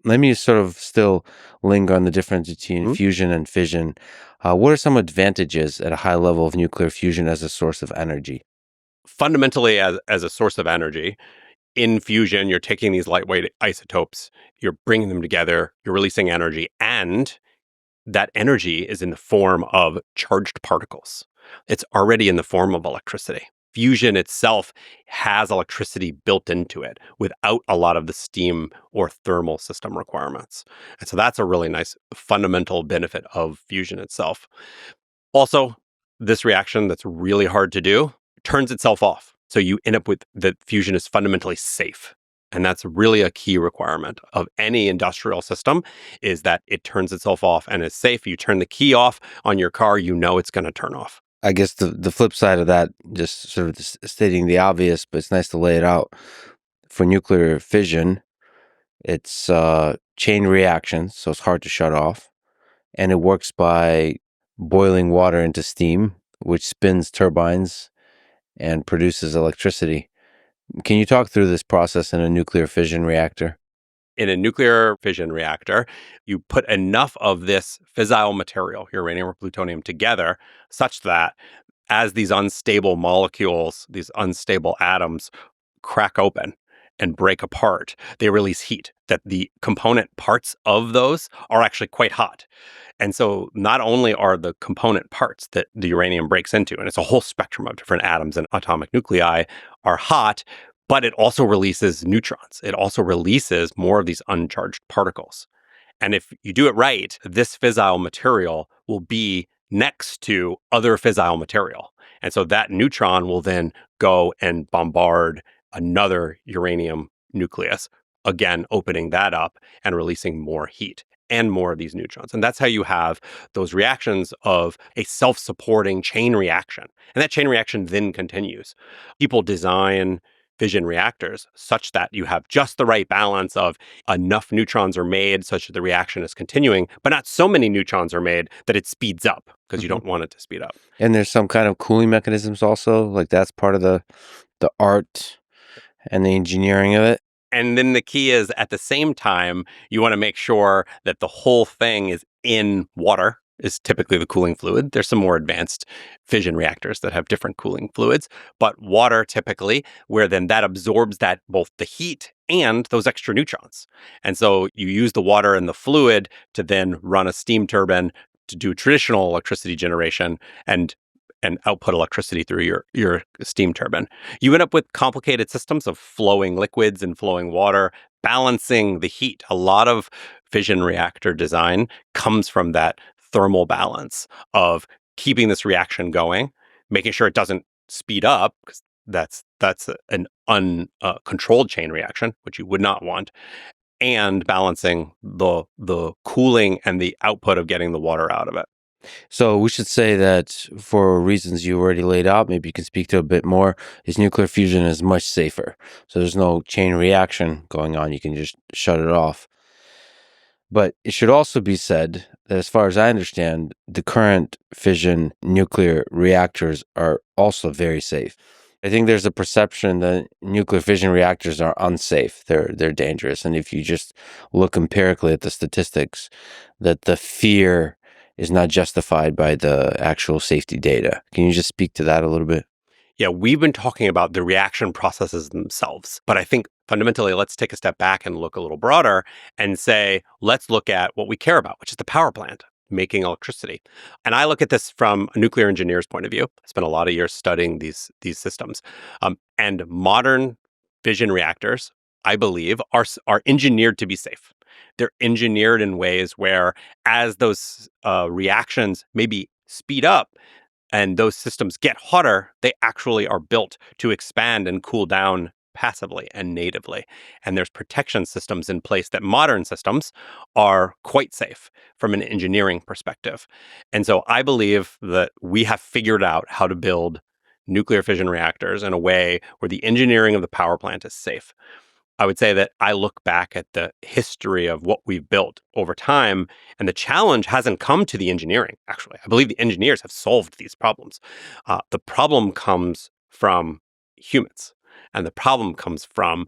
let me sort of still linger on the difference between fusion and fission. What are some advantages at a high level of nuclear fusion as a source of energy? Fundamentally, as a source of energy, in fusion, you're taking these lightweight isotopes, you're bringing them together, you're releasing energy, and that energy is in the form of charged particles. It's already in the form of electricity. Fusion itself has electricity built into it without a lot of the steam or thermal system requirements. And so that's a really nice fundamental benefit of fusion itself. Also, this reaction that's really hard to do turns itself off. So you end up with the fusion is fundamentally safe. And that's really a key requirement of any industrial system is that it turns itself off and is safe. You turn the key off on your car, you know it's going to turn off. I guess the flip side of that, just sort of stating the obvious, but it's nice to lay it out. For nuclear fission, it's chain reaction, so it's hard to shut off. And it works by boiling water into steam, which spins turbines and produces electricity. Can you talk through this process in a nuclear fission reactor? In a nuclear fission reactor, you put enough of this fissile material, uranium or plutonium, together such that as these unstable molecules, these unstable atoms crack open and break apart, they release heat, that the component parts of those are actually quite hot. And so not only are the component parts that the uranium breaks into, and it's a whole spectrum of different atoms and atomic nuclei, are hot, but it also releases neutrons. It also releases more of these uncharged particles. And if you do it right, this fissile material will be next to other fissile material. And so that neutron will then go and bombard another uranium nucleus, again, opening that up and releasing more heat and more of these neutrons. And that's how you have those reactions of a self-supporting chain reaction. And that chain reaction then continues. People design fission reactors such that you have just the right balance of enough neutrons are made such that the reaction is continuing, but not so many neutrons are made that it speeds up because you don't want it to speed up. And there's some kind of cooling mechanisms also, like that's part of the art and the engineering of it. And then the key is at the same time, you want to make sure that the whole thing is in water, is typically the cooling fluid. There's some more advanced fission reactors that have different cooling fluids, but water typically, where then that absorbs that both the heat and those extra neutrons. And so you use the water and the fluid to then run a steam turbine to do traditional electricity generation and output electricity through your steam turbine. You end up with complicated systems of flowing liquids and flowing water, balancing the heat. A lot of fission reactor design comes from that thermal balance of keeping this reaction going, making sure it doesn't speed up, because that's an uncontrolled chain reaction, which you would not want, and balancing the cooling and the output of getting the water out of it. So we should say that for reasons you already laid out, maybe you can speak to a bit more, is nuclear fusion is much safer. So there's no chain reaction going on. You can just shut it off. But it should also be said that as far as I understand, the current fission nuclear reactors are also very safe. I think there's a perception that nuclear fission reactors are unsafe. They're dangerous. And if you just look empirically at the statistics, that the fear is not justified by the actual safety data. Can you just speak to that a little bit? Yeah, we've been talking about the reaction processes themselves, but I think fundamentally, let's take a step back and look a little broader and say, let's look at what we care about, which is the power plant making electricity. And I look at this from a nuclear engineer's point of view. I spent a lot of years studying these systems. And modern fission reactors, I believe, are engineered to be safe. They're engineered in ways where as those reactions maybe speed up, and those systems get hotter, they actually are built to expand and cool down passively and natively. And there's protection systems in place that modern systems are quite safe from an engineering perspective. And so I believe that we have figured out how to build nuclear fission reactors in a way where the engineering of the power plant is safe. I would say that I look back at the history of what we've built over time, and the challenge hasn't come to the engineering, actually. I believe the engineers have solved these problems. The problem comes from humans, and the problem comes from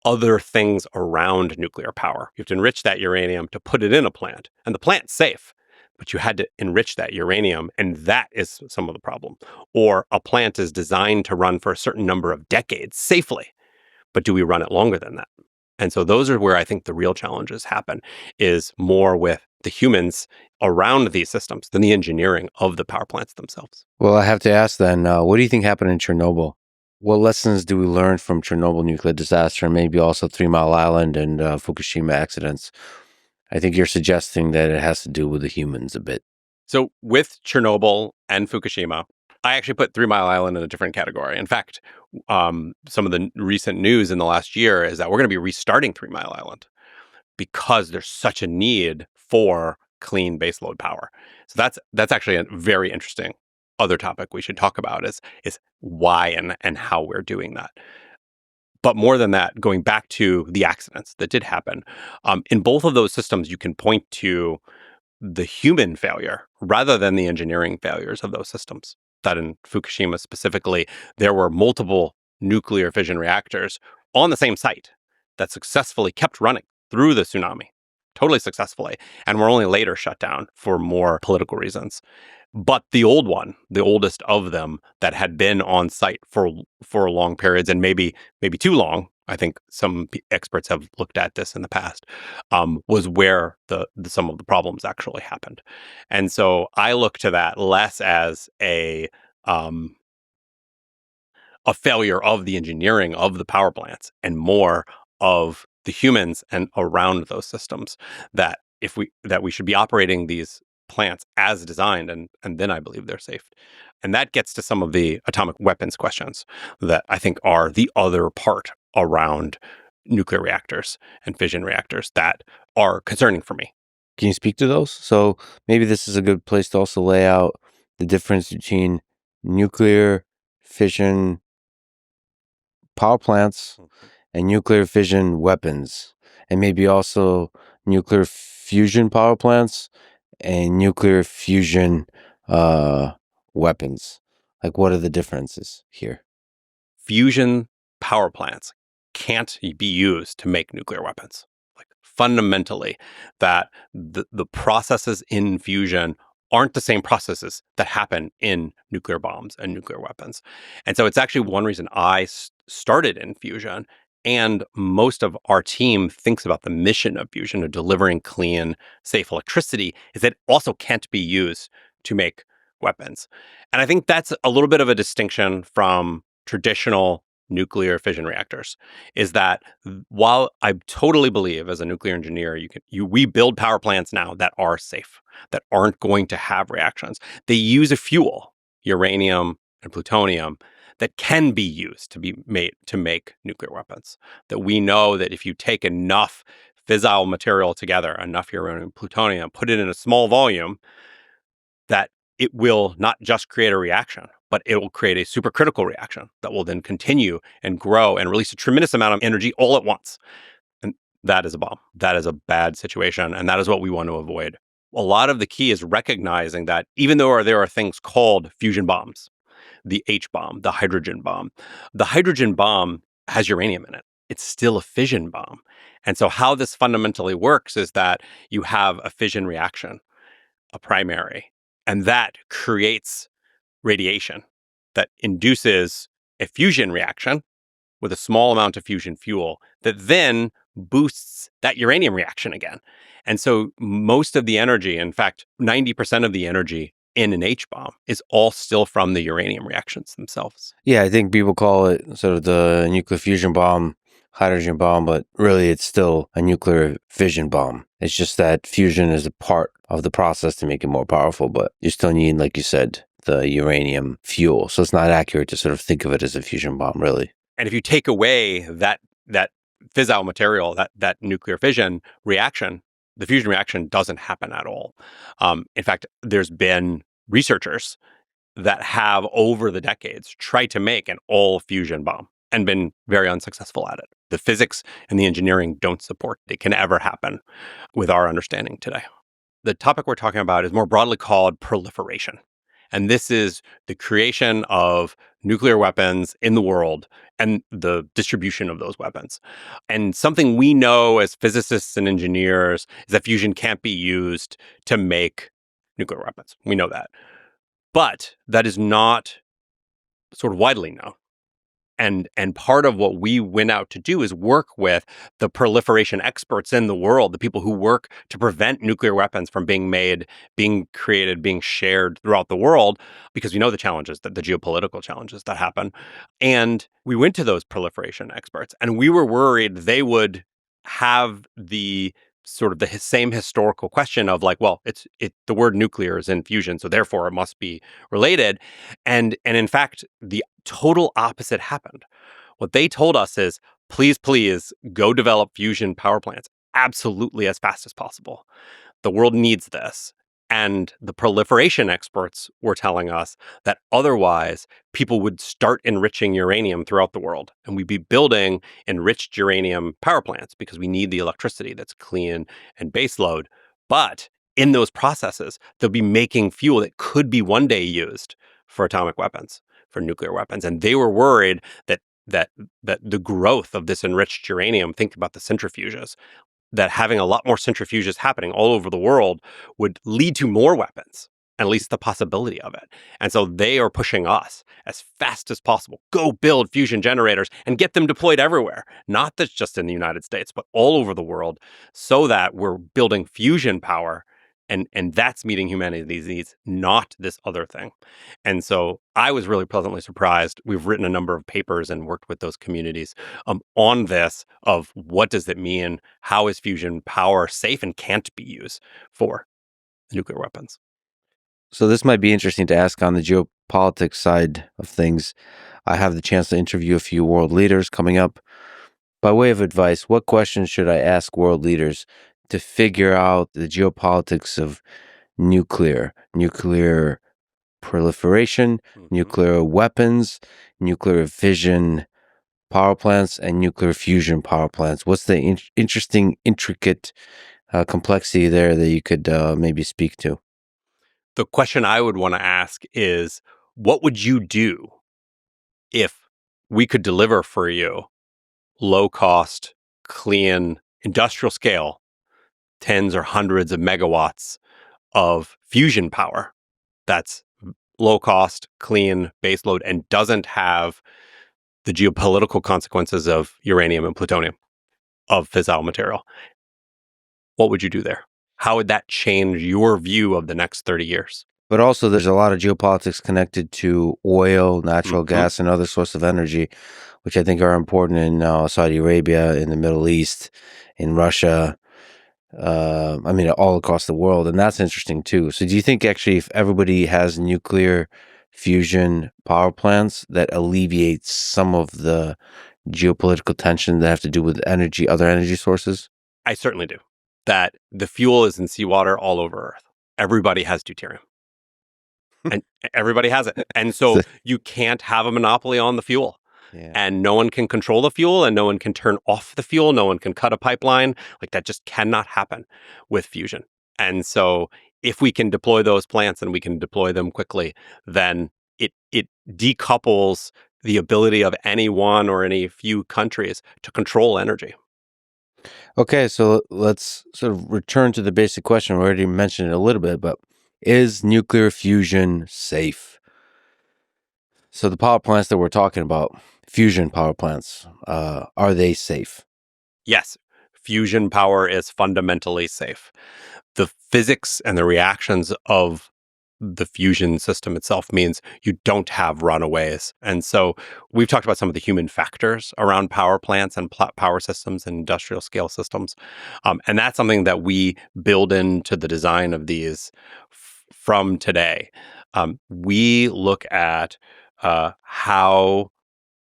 other things around nuclear power. You have to enrich that uranium to put it in a plant, and the plant's safe, but you had to enrich that uranium, and that is some of the problem. Or a plant is designed to run for a certain number of decades safely, but do we run it longer than that? And so those are where I think the real challenges happen, is more with the humans around these systems than the engineering of the power plants themselves. Well, I have to ask then, what do you think happened in Chernobyl? What lessons do we learn from Chernobyl nuclear disaster and maybe also 3 Mile Island and Fukushima accidents? I think you're suggesting that it has to do with the humans a bit. So with Chernobyl and Fukushima, I actually put 3 Mile Island in a different category. In fact, some of the recent news in the last year is that we're going to be restarting 3 Mile Island because there's such a need for clean baseload power. So that's actually a very interesting other topic we should talk about is why and how we're doing that. But more than that, going back to the accidents that did happen, in both of those systems, you can point to the human failure rather than the engineering failures of those systems. That in Fukushima specifically, there were multiple nuclear fission reactors on the same site that successfully kept running through the tsunami, totally successfully, and were only later shut down for more political reasons. But the old one, the oldest of them that had been on site for long periods and maybe too long, I think some experts have looked at this in the past, was where the some of the problems actually happened. And so I look to that less as a failure of the engineering of the power plants and more of the humans and around those systems, that we should be operating these plants as designed, and then I believe they're safe. And that gets to some of the atomic weapons questions that I think are the other part around nuclear reactors and fission reactors that are concerning for me. Can you speak to those? So maybe this is a good place to also lay out the difference between nuclear fission power plants and nuclear fission weapons, and maybe also nuclear fusion power plants and nuclear fusion weapons. Like, what are the differences here? Fusion power plants can't be used to make nuclear weapons. Like fundamentally, that the processes in fusion aren't the same processes that happen in nuclear bombs and nuclear weapons. And so it's actually one reason I started in fusion. And most of our team thinks about the mission of fusion, of delivering clean, safe electricity, is that it also can't be used to make weapons. And I think that's a little bit of a distinction from traditional nuclear fission reactors, is that while I totally believe as a nuclear engineer, we build power plants now that are safe, that aren't going to have reactions. They use a fuel, uranium and plutonium, that can be used to be made to make nuclear weapons. That we know that if you take enough fissile material together, enough uranium and plutonium, put it in a small volume, that it will not just create a reaction, but it will create a supercritical reaction that will then continue and grow and release a tremendous amount of energy all at once. And that is a bomb. That is a bad situation. And that is what we want to avoid. A lot of the key is recognizing that even though there are things called fusion bombs, the H bomb, the hydrogen bomb has uranium in it. It's still a fission bomb. And so how this fundamentally works is that you have a fission reaction, a primary, and that creates radiation that induces a fusion reaction with a small amount of fusion fuel that then boosts that uranium reaction again. And so most of the energy, in fact, 90% of the energy in an H bomb is all still from the uranium reactions themselves. Yeah, I think people call it sort of the nuclear fusion bomb, hydrogen bomb, but really it's still a nuclear fission bomb. It's just that fusion is a part of the process to make it more powerful, but you still need, like you said, the uranium fuel. So it's not accurate to sort of think of it as a fusion bomb, really. And if you take away that fissile material, that nuclear fission reaction, the fusion reaction doesn't happen at all. In fact, there's been researchers that have over the decades tried to make an all fusion bomb and been very unsuccessful at it. The physics and the engineering don't support it can ever happen with our understanding today. The topic we're talking about is more broadly called proliferation. And this is the creation of nuclear weapons in the world and the distribution of those weapons. And something we know as physicists and engineers is that fusion can't be used to make nuclear weapons. We know that. But that is not sort of widely known. And part of what we went out to do is work with the proliferation experts in the world, the people who work to prevent nuclear weapons from being made, being created, being shared throughout the world, because we know the challenges, that the geopolitical challenges that happen. And we went to those proliferation experts, and we were worried they would have the sort of the same historical question of like, well, the word nuclear is in fusion, so therefore it must be related. And in fact, the total opposite happened. What they told us is, please go develop fusion power plants absolutely as fast as possible. The world needs this. And the proliferation experts were telling us that otherwise people would start enriching uranium throughout the world. And we'd be building enriched uranium power plants because we need the electricity that's clean and baseload. But in those processes, they'll be making fuel that could be one day used for atomic weapons, for nuclear weapons. And they were worried that the growth of this enriched uranium, think about the centrifuges, that having a lot more centrifuges happening all over the world would lead to more weapons, at least the possibility of it. And so they are pushing us as fast as possible. Go build fusion generators and get them deployed everywhere, not that's just in the United States, but all over the world, so that we're building fusion power. And that's meeting humanity's needs, not this other thing. And so I was really pleasantly surprised. We've written a number of papers and worked with those communities on this of what does it mean? How is fusion power safe and can't be used for nuclear weapons? So this might be interesting to ask on the geopolitics side of things. I have the chance to interview a few world leaders coming up. By way of advice, what questions should I ask world leaders to figure out the geopolitics of nuclear proliferation, nuclear weapons, nuclear fission power plants, and nuclear fusion power plants? What's the interesting, intricate complexity there that you could maybe speak to? The question I would want to ask is, what would you do if we could deliver for you low cost, clean, industrial scale, tens or hundreds of megawatts of fusion power that's low cost, clean, baseload, and doesn't have the geopolitical consequences of uranium and plutonium, of fissile material? What would you do there? How would that change your view of the next 30 years? But also, there's a lot of geopolitics connected to oil, natural Mm-hmm. gas, and other sources of energy, which I think are important in Saudi Arabia, in the Middle East, in Russia. I mean, all across the world, and that's interesting too. So, do you think actually, if everybody has nuclear fusion power plants, that alleviates some of the geopolitical tension that have to do with energy, other energy sources? I certainly do. That the fuel is in seawater all over Earth. Everybody has deuterium. And everybody has it. And so So- you can't have a monopoly on the fuel. yeah. And no one can control the fuel, and no one can turn off the fuel. No one can cut a pipeline. Like, that just cannot happen with fusion. And so if we can deploy those plants and we can deploy them quickly, then it decouples the ability of any one or any few countries to control energy. Okay, so let's sort of return to the basic question. We already mentioned it a little bit, but is nuclear fusion safe? So the power plants that we're talking about, fusion power plants, are they safe? Yes, fusion power is fundamentally safe. The physics and the reactions of the fusion system itself means you don't have runaways. And so we've talked about some of the human factors around power plants and power systems and industrial scale systems. And that's something that we build into the design of these from today. We look at how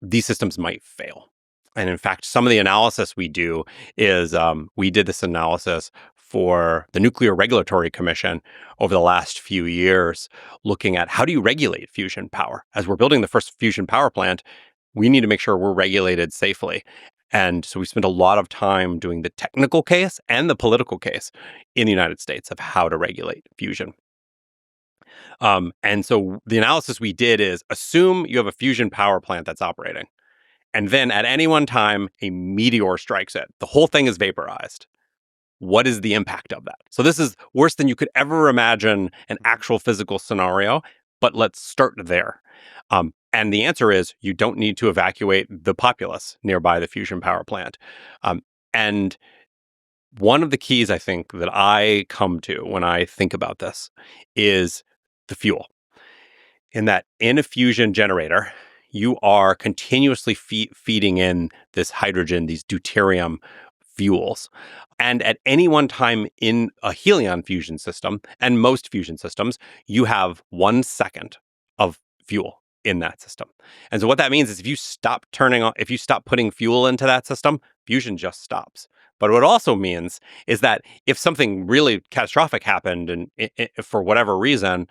these systems might fail. And in fact, some of the analysis we do is we did this analysis for the Nuclear Regulatory Commission over the last few years, looking at how do you regulate fusion power? As we're building the first fusion power plant, we need to make sure we're regulated safely. And so we spent a lot of time doing the technical case and the political case in the United States of how to regulate fusion. And so the analysis we did is assume you have a fusion power plant that's operating. And then at any one time, a meteor strikes it. The whole thing is vaporized. What is the impact of that? So this is worse than you could ever imagine an actual physical scenario, but let's start there. And the answer is you don't need to evacuate the populace nearby the fusion power plant. And one of the keys I think that I come to when I think about this is the fuel. In that in a fusion generator, you are continuously feeding in this hydrogen, these deuterium fuels. And at any one time in a Helion fusion system, and most fusion systems, you have 1 second of fuel in that system. And so what that means is if you stop putting fuel into that system, fusion just stops. But what it also means is that if something really catastrophic happened and for whatever reason,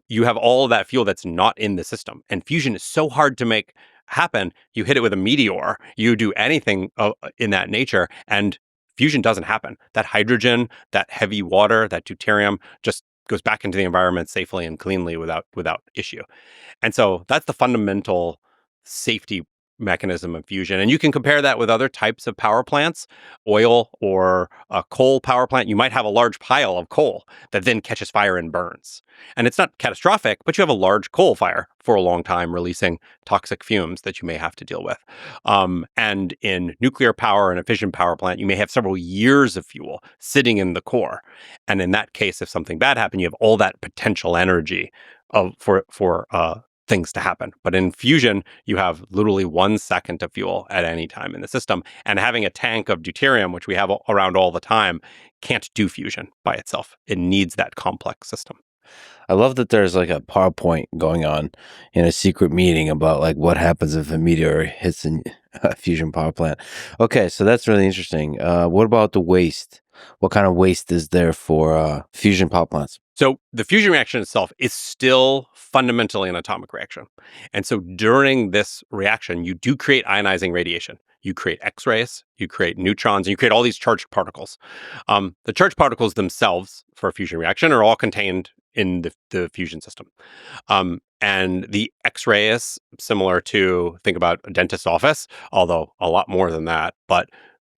you have all of that fuel that's not in the system. And fusion is so hard to make happen. You hit it with a meteor, you do anything in that nature, and fusion doesn't happen. That hydrogen, that heavy water, that deuterium just goes back into the environment safely and cleanly without issue. And so that's the fundamental safety mechanism of fusion. And you can compare that with other types of power plants, oil or a coal power plant. You might have a large pile of coal that then catches fire and burns. And it's not catastrophic, but you have a large coal fire for a long time, releasing toxic fumes that you may have to deal with. And in nuclear power and a fission power plant, you may have several years of fuel sitting in the core. And in that case, if something bad happened, you have all that potential energy for things to happen. But in fusion, you have literally 1 second of fuel at any time in the system. And having a tank of deuterium, which we have around all the time, can't do fusion by itself. It needs that complex system. I love that there's like a PowerPoint going on in a secret meeting about like what happens if a meteor hits a fusion power plant. Okay, so that's really interesting. What about the waste? What kind of waste is there for fusion power plants? So the fusion reaction itself is still fundamentally an atomic reaction. And so during this reaction, you do create ionizing radiation. You create X-rays, you create neutrons, and you create all these charged particles. The charged particles themselves for a fusion reaction are all contained in the fusion system. And the X-rays, similar to, think about a dentist's office, although a lot more than that, but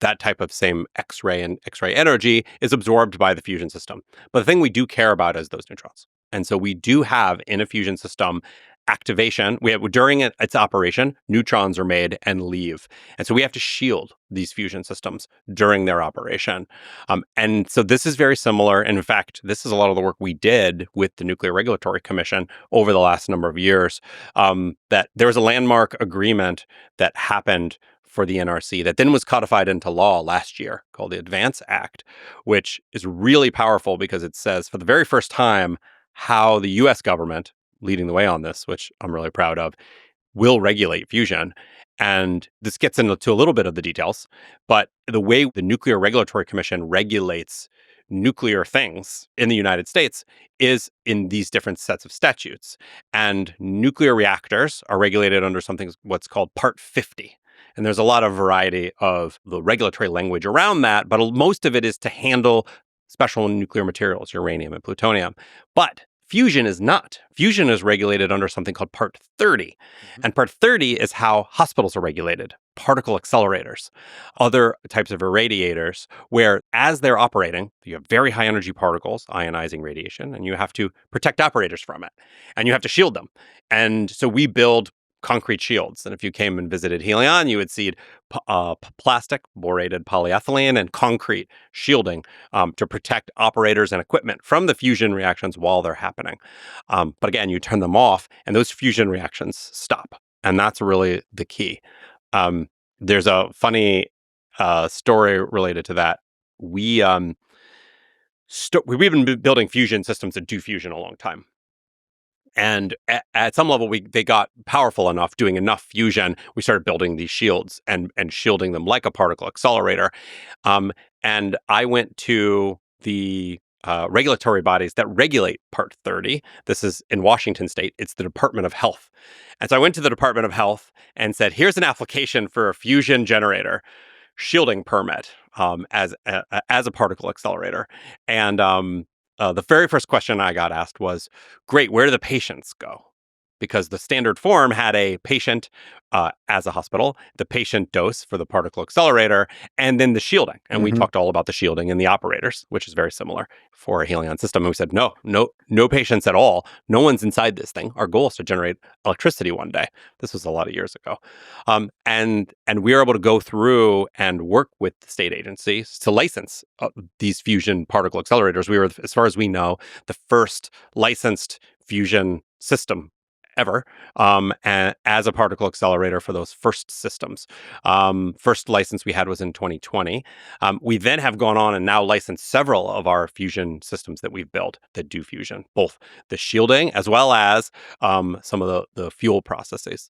that type of same X-ray and X-ray energy is absorbed by the fusion system. But the thing we do care about is those neutrons. And so we do have in a fusion system activation. We have during its operation, neutrons are made and leave. And so we have to shield these fusion systems during their operation. And so this is very similar. And in fact, this is a lot of the work we did with the Nuclear Regulatory Commission over the last number of years. That there was a landmark agreement that happened for the NRC that then was codified into law last year called the Advance Act, which is really powerful because it says for the very first time how the US government, leading the way on this, which I'm really proud of, will regulate fusion. And this gets into a little bit of the details, but the way the Nuclear Regulatory Commission regulates nuclear things in the United States is in these different sets of statutes. And nuclear reactors are regulated under something what's called Part 50. And there's a lot of variety of the regulatory language around that, but most of it is to handle special nuclear materials, uranium and plutonium. But fusion is not. Fusion is regulated under something called Part 30. And Part 30 is how hospitals are regulated, particle accelerators, other types of irradiators, where as they're operating, you have very high energy particles, ionizing radiation, and you have to protect operators from it. And you have to shield them. And so we build concrete shields. And if you came and visited Helion, you would see plastic, borated polyethylene, and concrete shielding to protect operators and equipment from the fusion reactions while they're happening. But again, you turn them off and those fusion reactions stop. And that's really the key. There's a funny story related to that. We've been building fusion systems that do fusion a long time. And at some level, they got powerful enough, doing enough fusion. We started building these shields and shielding them like a particle accelerator. And I went to the regulatory bodies that regulate Part 30. This is in Washington State. It's the Department of Health. And so I went to the Department of Health and said, here's an application for a fusion generator shielding permit as a particle accelerator. And the very first question I got asked was, great, where do the patients go? Because the standard form had a patient as a hospital, the patient dose for the particle accelerator, and then the shielding. And we Mhm. talked all about the shielding and the operators, which is very similar for a Helion system. And we said, no patients at all. No one's inside this thing. Our goal is to generate electricity one day. This was a lot of years ago. And we were able to go through and work with the state agencies to license these fusion particle accelerators. We were, as far as we know, the first licensed fusion system ever as a particle accelerator for those first systems. First license we had was in 2020. We then have gone on and now licensed several of our fusion systems that we've built that do fusion, both the shielding as well as some of the fuel processes.